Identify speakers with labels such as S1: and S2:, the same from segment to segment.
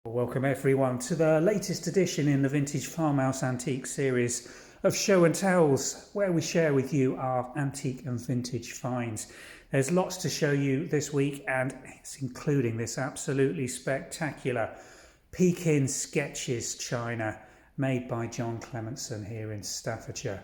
S1: Welcome everyone to the latest edition in the Vintage Farmhouse Antique series of show and tells, where we share with you our antique and vintage finds. There's lots to show you this week, and it's including this absolutely spectacular Pekin Sketches china made by John Clemenson here in Staffordshire.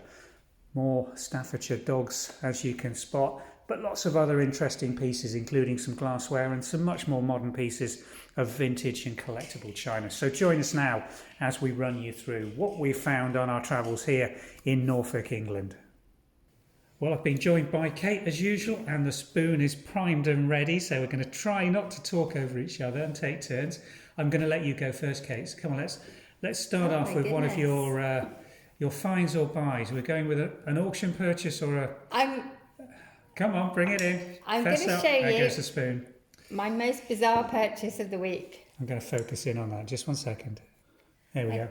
S1: More Staffordshire dogs, as you can spot, but lots of other interesting pieces, including some glassware and some much more modern pieces of vintage and collectible china. So join us now as we run you through what we found on our travels here in Norfolk, England. Well, I've been joined by Kate as usual, and the spoon is primed and ready, so we're going to try not to talk over each other and take turns. I'm going to let you go first, Kate. So come on, let's start off with one of your finds or buys. We're going with an auction purchase or a... Come on, bring it in.
S2: I'm going to show you...
S1: There goes the spoon.
S2: My most bizarre purchase of the week.
S1: I'm going to focus in on that. Just one second. There we go.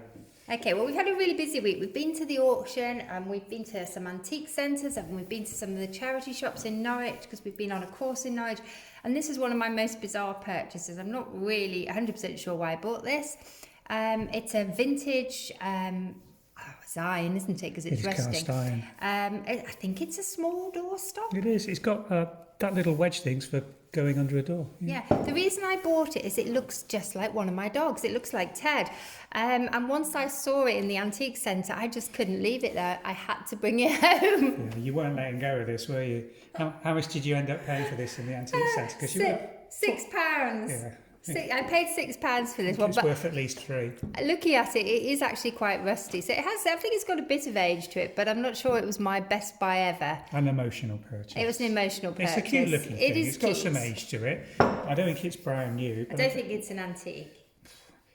S2: Okay, well, we've had a really busy week. We've been to the auction, and we've been to some antique centres, and we've been to some of the charity shops in Norwich, because we've been on a course in Norwich. And this is one of my most bizarre purchases. I'm not really 100% sure why I bought this. It's a vintage... it's iron, isn't it? Because it's rusting.
S1: Cast iron.
S2: I think it's a small doorstop.
S1: It is. It's got that little wedge things for going under a door.
S2: Yeah. The reason I bought it is it looks just like one of my dogs. It looks like Ted. And once I saw it in the antique centre, I just couldn't leave it there. I had to bring it home.
S1: Yeah, you weren't letting go of this, were you? How much did you end up paying for this in the antique centre? Because
S2: £6.
S1: Yeah.
S2: I paid £6 for this one,
S1: but it's worth at least £3.
S2: Looking at it, it is actually quite rusty. So it has, I think it's got a bit of age to it, but I'm not sure it was my best buy ever.
S1: An emotional purchase.
S2: It was an emotional purchase.
S1: It's a cute looking thing.
S2: It's
S1: got some age to it. I don't think it's brand new.
S2: I don't think it's an antique.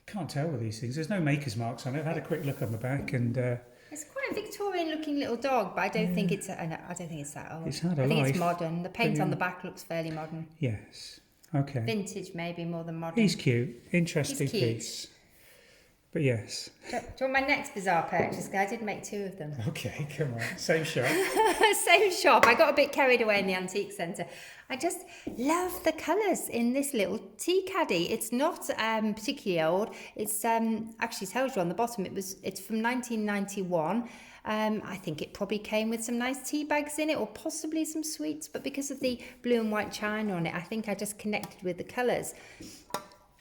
S1: Can't tell with these things. There's no maker's marks on it. I've had a quick look on the back, and
S2: it's quite a Victorian-looking little dog, but I don't think it's. I don't think it's that old.
S1: It's had a
S2: I think
S1: life.
S2: It's modern. The paint on the back looks fairly modern.
S1: Yes. Okay.
S2: Vintage, maybe more than modern.
S1: He's cute. Interesting
S2: He's cute.
S1: piece. But yes.
S2: Do you want my next bizarre purchase? I did make 2 of them.
S1: Okay, come on. Same shop.
S2: Same shop. I got a bit carried away in the antique centre. I just love the colours in this little tea caddy. It's not particularly old. It's actually tells you on the bottom. It's from 1991. I think it probably came with some nice tea bags in it, or possibly some sweets, but because of the blue and white china on it, I think I just connected with the colours.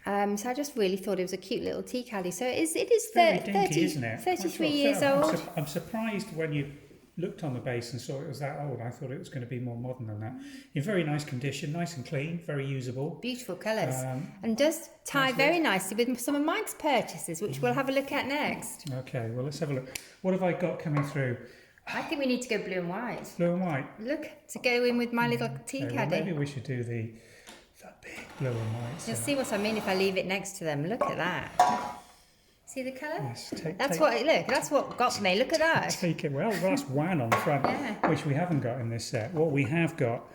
S2: So I just really thought it was a cute little tea caddy. So it is
S1: Very dinky, isn't it?
S2: 33 years old.
S1: I'm surprised when you looked on the base and saw it was that old. I thought it was going to be more modern than that. In very nice condition, nice and clean, very usable.
S2: Beautiful colours. And does tie very nicely with some of Mike's purchases, which we'll have a look at next.
S1: Okay, well, let's have a look. What have I got coming through?
S2: I think we need to go blue and white.
S1: Blue and white?
S2: Look, to go in with my little tea caddy.
S1: Well, maybe we should do the big blue and white.
S2: You'll see what I mean if I leave it next to them. Look at that. See the colour?
S1: Yes,
S2: that's what got me. Look at that.
S1: Take it. Well, that's wan on the front,
S2: yeah.
S1: Which we haven't got in this set. What we have got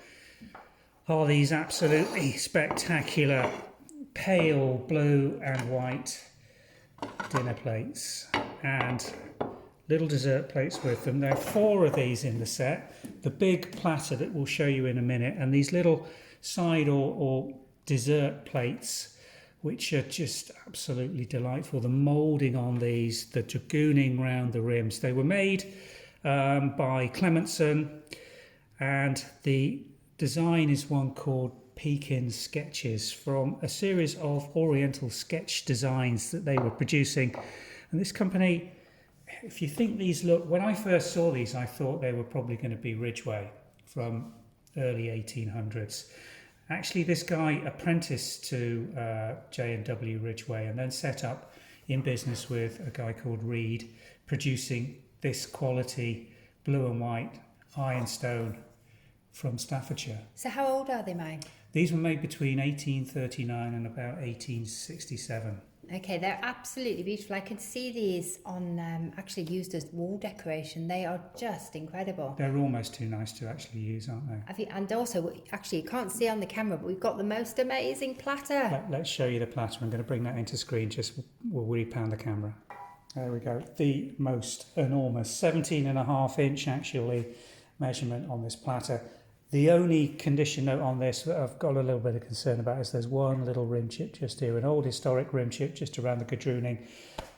S1: are these absolutely spectacular pale blue and white dinner plates and little dessert plates with them. There are 4 of these in the set. The big platter that we'll show you in a minute, and these little side or dessert plates, which are just absolutely delightful. The moulding on these, the dragooning round the rims. They were made by Clemenson, and the design is one called Pekin Sketches, from a series of oriental sketch designs that they were producing. And this company, if you think these look, when I first saw these, I thought they were probably going to be Ridgway from early 1800s. Actually, this guy apprenticed to J&W Ridgway and then set up in business with a guy called Reed, producing this quality blue and white ironstone from Staffordshire.
S2: So how old are they, Mike?
S1: These were made between 1839 and about 1867.
S2: Okay, they're absolutely beautiful. I can see these on actually used as wall decoration. They are just incredible.
S1: They're almost too nice to actually use, aren't they?
S2: And also, actually, you can't see on the camera, but we've got the most amazing platter.
S1: Let's show you the platter. I'm going to bring that into screen. We'll repound the camera. There we go. The most enormous 17.5 inch actually measurement on this platter. The only condition note on this that I've got a little bit of concern about is there's one little rim chip just here, an old historic rim chip just around the gadrooning,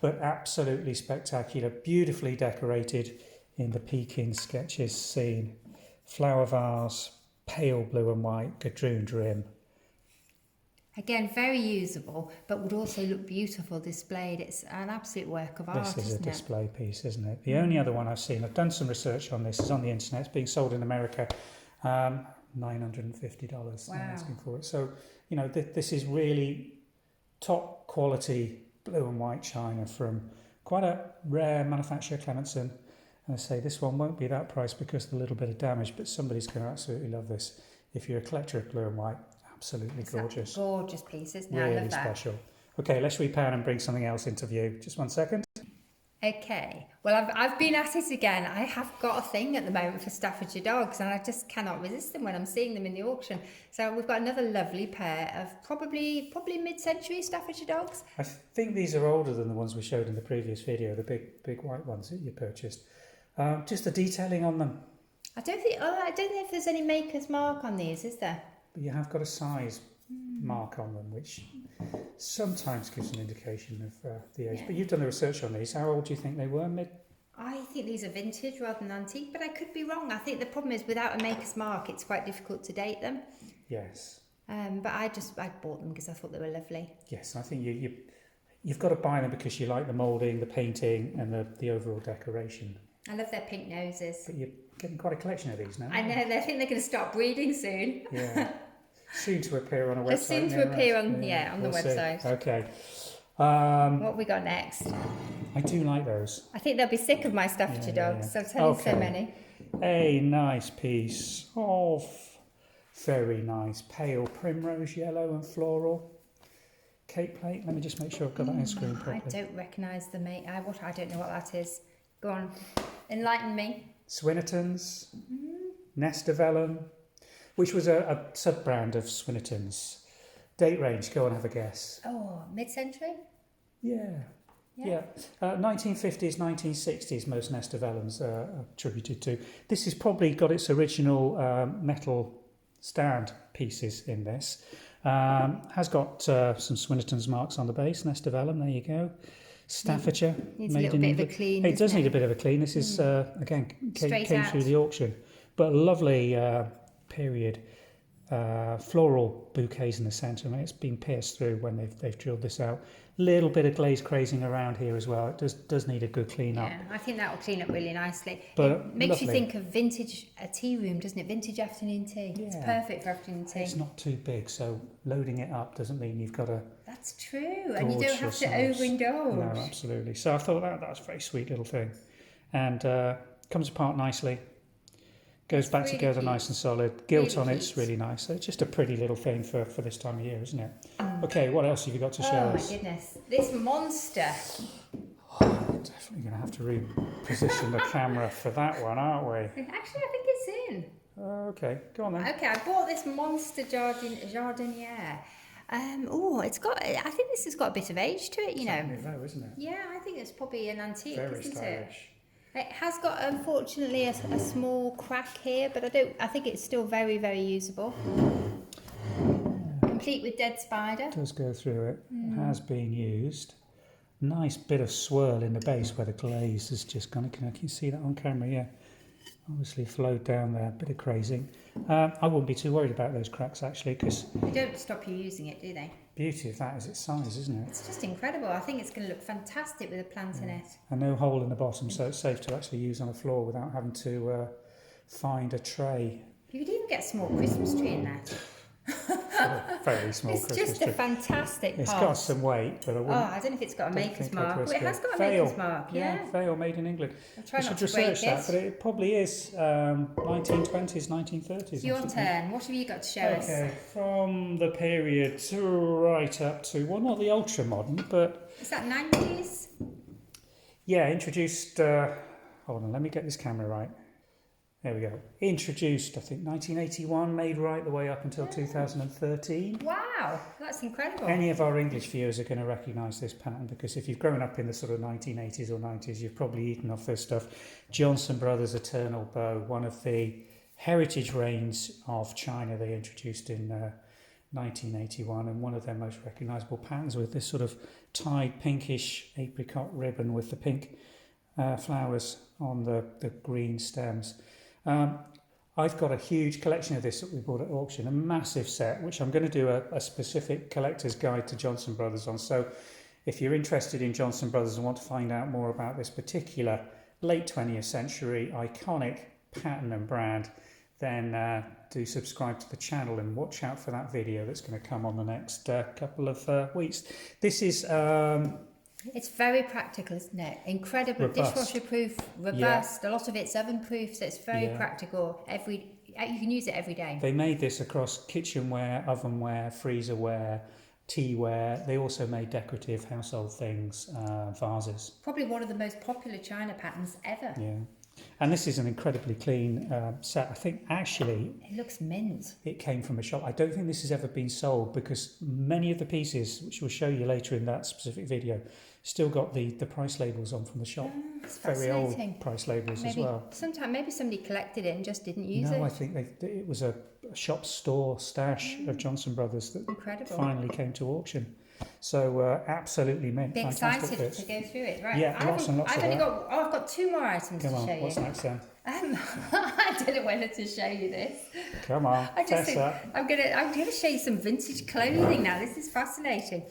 S1: but absolutely spectacular, beautifully decorated in the Pekin Sketches scene. Flower vase, pale blue and white, gadrooned rim.
S2: Again, very usable, but would also look beautiful displayed. It's an absolute work of art,
S1: This is a
S2: isn't it?
S1: display piece, isn't it? The only other one I've seen, I've done some research on this, is on the internet. It's being sold in America. $950 they're asking for it. So, you know, this is really top quality blue and white china from quite a rare manufacturer, Clemenson. And I say this one won't be that price because of a little bit of damage, but somebody's going to absolutely love this. If you're a collector of blue and white, absolutely gorgeous.
S2: Gorgeous pieces. No,
S1: really
S2: I love that.
S1: special. Okay, let's repan and bring something else into view. Just 1 second.
S2: Okay, well, I've been at it again. I have got a thing at the moment for Staffordshire dogs, and I just cannot resist them when I'm seeing them in the auction. So we've got another lovely pair of probably mid-century Staffordshire dogs.
S1: I think these are older than the ones we showed in the previous video, the big white ones that you purchased. Just the detailing on them.
S2: I don't know if there's any maker's mark on these, is there?
S1: But you have got a size mark on them, which sometimes gives an indication of the age.
S2: Yeah.
S1: But you've done the research on these. How old do you think they were?
S2: I think these are vintage rather than antique, but I could be wrong. I think the problem is without a maker's mark, it's quite difficult to date them.
S1: Yes.
S2: But I bought them because I thought they were lovely.
S1: Yes, I think you've got to buy them because you like the moulding, the painting, and the overall decoration.
S2: I love their pink noses.
S1: But you're getting quite a collection of these now.
S2: I know. I think they're going to start breeding soon.
S1: Yeah. Soon to appear on a website.
S2: They're soon to appear on the website.
S1: See. Okay.
S2: What have we got next?
S1: I do like those.
S2: I think they'll be sick of my Staffordshire dogs. So I'll tell you so many.
S1: A nice piece of very nice pale primrose yellow and floral cake plate. Let me just make sure I've got that on screen properly.
S2: I don't recognise the mate. I don't know what that is. Go on, enlighten me.
S1: Swinnerton's, Nesta Vellum, which was a sub-brand of Swinnerton's. Date range, go and have a guess.
S2: Oh, mid-century?
S1: Yeah. 1950s, 1960s, most Nesta Vellums are attributed to. This has probably got its original metal stand pieces in this. Has got some Swinnerton's marks on the base, Nesta Vellum, there you go. Staffordshire.
S2: Needs a little bit of a clean.
S1: It does need a bit of a clean. This is, again, came through the auction. But lovely period. Floral bouquets in the centre. I mean, it's been pierced through when they've drilled this out. Little bit of glaze crazing around here as well. It does need a good clean up.
S2: Yeah, I think that will clean up really nicely.
S1: But
S2: it makes
S1: lovely.
S2: you think of a tea room, doesn't it? Vintage afternoon tea. Yeah. It's perfect for afternoon tea.
S1: It's not too big, so loading it up doesn't mean you've got a...
S2: That's true, and you don't have to overindulge.
S1: No, absolutely. So I thought that's a very sweet little thing. And comes apart nicely. Goes back
S2: really
S1: together
S2: cute.
S1: nice and solid. Gilt
S2: Really
S1: on it's
S2: cute.
S1: really nice. So it's just a pretty little thing for this time of year, isn't it? Okay, what else have you got to show us?
S2: Oh my goodness. This monster.
S1: We're definitely going to have to reposition the camera for that one, aren't we?
S2: Actually, I think it's in.
S1: Okay, go on then.
S2: Okay, I bought this monster jardiniere. I think this has got a bit of age to it, you know.
S1: It's low, isn't it?
S2: Yeah, I think it's probably an antique,
S1: Very
S2: isn't
S1: stylish.
S2: it? It has got, unfortunately, a small crack here, but I think it's still very, very usable. Complete with dead spider.
S1: It does go through it. Has been used. Nice bit of swirl in the base where the glaze has just gone. Can you see that on camera? Yeah. Obviously flowed down there. Bit of crazing. I wouldn't be too worried about those cracks actually, because
S2: They don't stop you using it, do they?
S1: beauty of that is its size, isn't it?
S2: It's just incredible. I think it's going to look fantastic with a plant in it.
S1: And no hole in the bottom, so it's safe to actually use on the floor without having to find a tray.
S2: You could even get a small Christmas tree in there.
S1: Very small
S2: It's
S1: Christmas
S2: just a
S1: tree.
S2: fantastic pot.
S1: It's got some weight, but I
S2: Oh,
S1: wouldn't.
S2: I don't know if it's got a
S1: don't
S2: maker's
S1: think I'd
S2: mark.
S1: risk
S2: Well, it has got a
S1: Vale.
S2: maker's mark, yeah.
S1: Vale, made in England.
S2: I'll try
S1: I
S2: not
S1: should
S2: to break
S1: research that,
S2: it.
S1: but it probably is 1920s, 1930s.
S2: It's your
S1: I should think.
S2: turn. What have you got to show us?
S1: Okay, from the period right up to, well, not the ultra modern, but
S2: Is that 90s?
S1: yeah, introduced. Hold on, let me get this camera right. There we go. Introduced, I think, 1981, made right the way up until 2013.
S2: Wow, that's incredible.
S1: Any of our English viewers are going to recognise this pattern because if you've grown up in the sort of 1980s or 90s, you've probably eaten off this stuff. Johnson Brothers Eternal Bow, one of the heritage range of China they introduced in 1981, and one of their most recognisable patterns with this sort of tied pinkish apricot ribbon with the pink flowers on the green stems. I've got a huge collection of this that we bought at auction, a massive set, which I'm going to do a specific collector's guide to Johnson Brothers on. So if you're interested in Johnson Brothers and want to find out more about this particular late 20th century iconic pattern and brand, then do subscribe to the channel and watch out for that video that's going to come on the next couple of weeks. This is...
S2: it's very practical, isn't it? Incredible, dishwasher proof, robust. A lot of it's oven proof, so it's very practical. You can use it every day.
S1: They made this across kitchenware, ovenware, freezerware, teaware. They also made decorative household things, vases.
S2: Probably one of the most popular China patterns ever.
S1: Yeah. And this is an incredibly clean set. I think actually...
S2: It looks mint.
S1: It came from a shop. I don't think this has ever been sold because many of the pieces, which we'll show you later in that specific video, still got the price labels on from the shop. Very old price labels as well.
S2: Maybe somebody collected it and just didn't use it.
S1: No, I think it was a shop store stash of Johnson Brothers that finally came to auction. So absolutely mint.
S2: Be excited to go through it, right?
S1: Yeah, lots and lots of that.
S2: I've got two more items to show you.
S1: What's next then?
S2: I don't know whether to show you this.
S1: Come on, Tessa.
S2: I'm gonna show you some vintage clothing now. This is fascinating.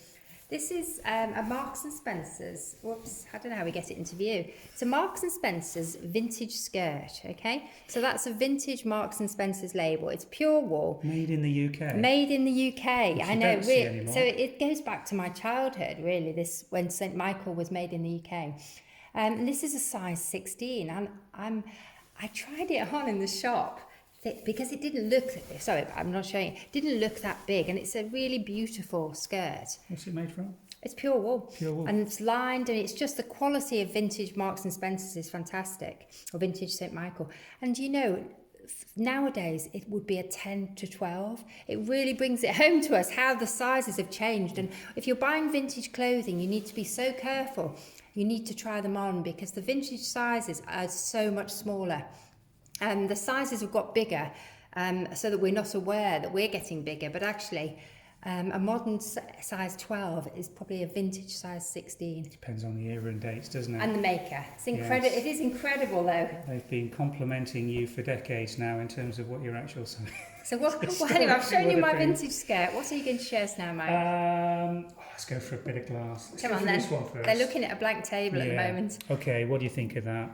S2: This is a Marks and Spencer's. Whoops, I don't know how we get it into view. It's a Marks and Spencer's vintage skirt. Okay, so that's a vintage Marks and Spencer's label. It's pure wool.
S1: Made in the UK.
S2: Made in the UK. I know.
S1: See anymore.
S2: So it goes back to my childhood, really. This when St Michael was made in the UK. And this is a size 16, and I tried it on in the shop. Because it didn't look, sorry, I'm not showing it, didn't look that big, and it's a really beautiful skirt.
S1: What's it made from?
S2: It's pure wool.
S1: Pure wool.
S2: And it's lined, and it's just the quality of vintage Marks and Spencer's is fantastic, or vintage St Michael. And you know, nowadays it would be a 10 to 12. It really brings it home to us how the sizes have changed. And if you're buying vintage clothing, you need to be so careful. You need to try them on because the vintage sizes are so much smaller. The sizes have got bigger so that we're not aware that we're getting bigger, but actually a modern size 12 is probably a vintage size 16.
S1: Depends on the era and dates, doesn't it?
S2: And the maker. It's incredible. Yes. It is incredible though.
S1: They've been complimenting you for decades now in terms of what your actual size.
S2: So anyway, I've shown you my vintage skirt. What are you going to show us now, Mike?
S1: Let's go for a bit of glass.
S2: Come on then.
S1: This one first.
S2: They're looking at a blank table at the moment.
S1: Okay, what do you think of that?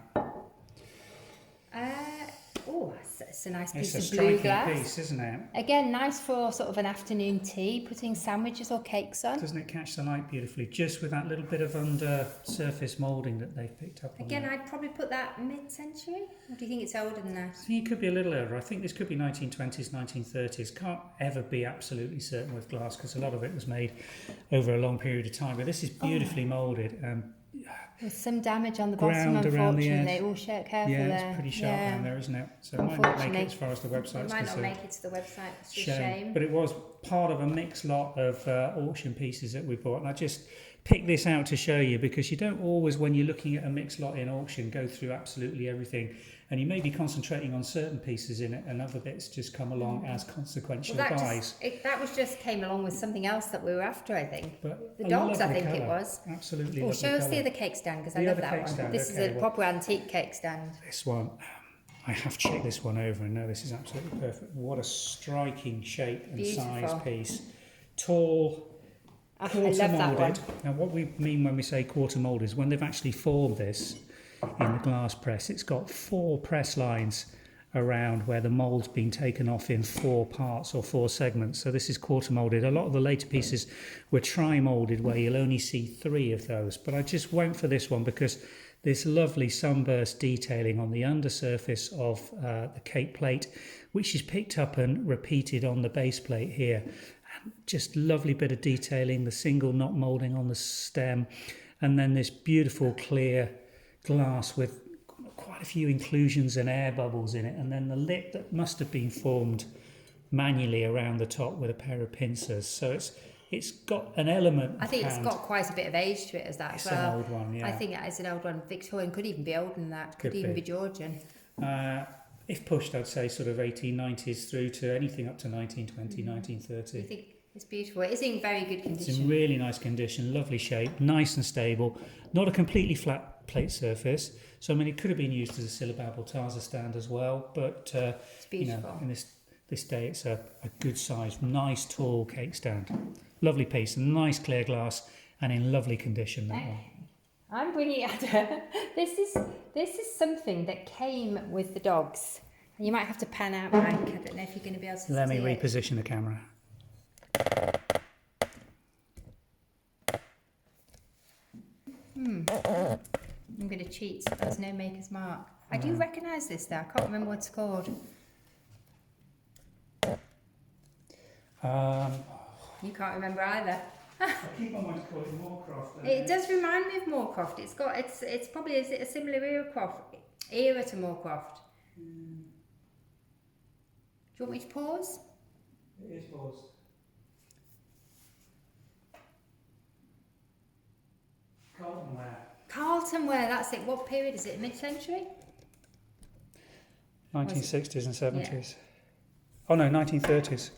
S2: It's a nice piece
S1: It's
S2: of blue
S1: a
S2: glass.
S1: striking piece, isn't it?
S2: Again, nice for sort of an afternoon tea, putting sandwiches or cakes on.
S1: Doesn't it catch the light beautifully? Just with that little bit of under surface moulding that they've picked up on.
S2: Again, I'd probably put that mid-century. Or do you think it's older than that?
S1: I think it could be a little older. I think this could be 1920s, 1930s. Can't ever be absolutely certain with glass because a lot of it was made over a long period of time. But this is beautifully moulded.
S2: With some damage on the bottom, unfortunately. Oh, careful there.
S1: Yeah, it's pretty sharp down there, isn't it? So it might not make it as far as the website's concerned.
S2: It might not make it to the website. It's a shame.
S1: But it was part of a mixed lot of auction pieces that we bought. And I just picked this out to show you because you don't always, when you're looking at a mixed lot in auction, go through absolutely everything. And you may be concentrating on certain pieces in it and other bits just come along as consequential buys.
S2: That was just came along with something else that we were after, I think.
S1: But
S2: the dogs, I think it was.
S1: Absolutely.
S2: Oh, show us the other cake stand because I love that one. This is a proper antique cake stand.
S1: This one, I have checked this one over and know this is absolutely perfect. What a striking shape and size piece. Tall, quarter moulded. Now what we mean when we say quarter moulded is when they've actually formed this in the glass press, it's got 4 press lines around where the mould's been taken off in 4 parts or 4 segments. So this is quarter moulded. A lot of the later pieces were tri-moulded where you'll only see 3 of those. But I just went for this one because this lovely sunburst detailing on the undersurface of the cake plate, which is picked up and repeated on the base plate here. And just lovely bit of detailing, the single knot moulding on the stem, and then this beautiful clear glass with quite a few inclusions and air bubbles in it, and then the lip that must have been formed manually around the top with a pair of pincers. So it's got an element.
S2: I think it's got quite a bit of age to it as that.
S1: It's an old one, yeah.
S2: I think it is an old one. Victorian, could even be older than that. Could even be Georgian.
S1: if pushed, I'd say sort of 1890s through to anything up to 1920,
S2: You
S1: 1930.
S2: think it's beautiful. It's in very good
S1: It's
S2: condition.
S1: in really nice condition, lovely shape, nice and stable. Not a completely flat plate surface. So I mean, it could have been used as a syllabub Taza stand as well. But
S2: It's beautiful.
S1: in this day, it's a good size, nice tall cake stand. Lovely piece, nice clear glass, and in lovely condition. That one.
S2: I'm bringing out this is something that came with the dogs. You might have to pan out, Mike. I don't know if you're going to be able to
S1: Let me
S2: see it.
S1: reposition the camera.
S2: I'm going to cheat. There's no maker's mark. I do recognise this though. I can't remember what it's called. You can't remember either.
S1: I keep on wanting to call it Moorcroft.
S2: It does remind me of Moorcroft. It's probably a similar era to Moorcroft. Do you want me to pause?
S1: It is paused.
S2: Carltonware, that's it. What period is it? Mid-century?
S1: 1960s and 70s. Oh no, 1930s.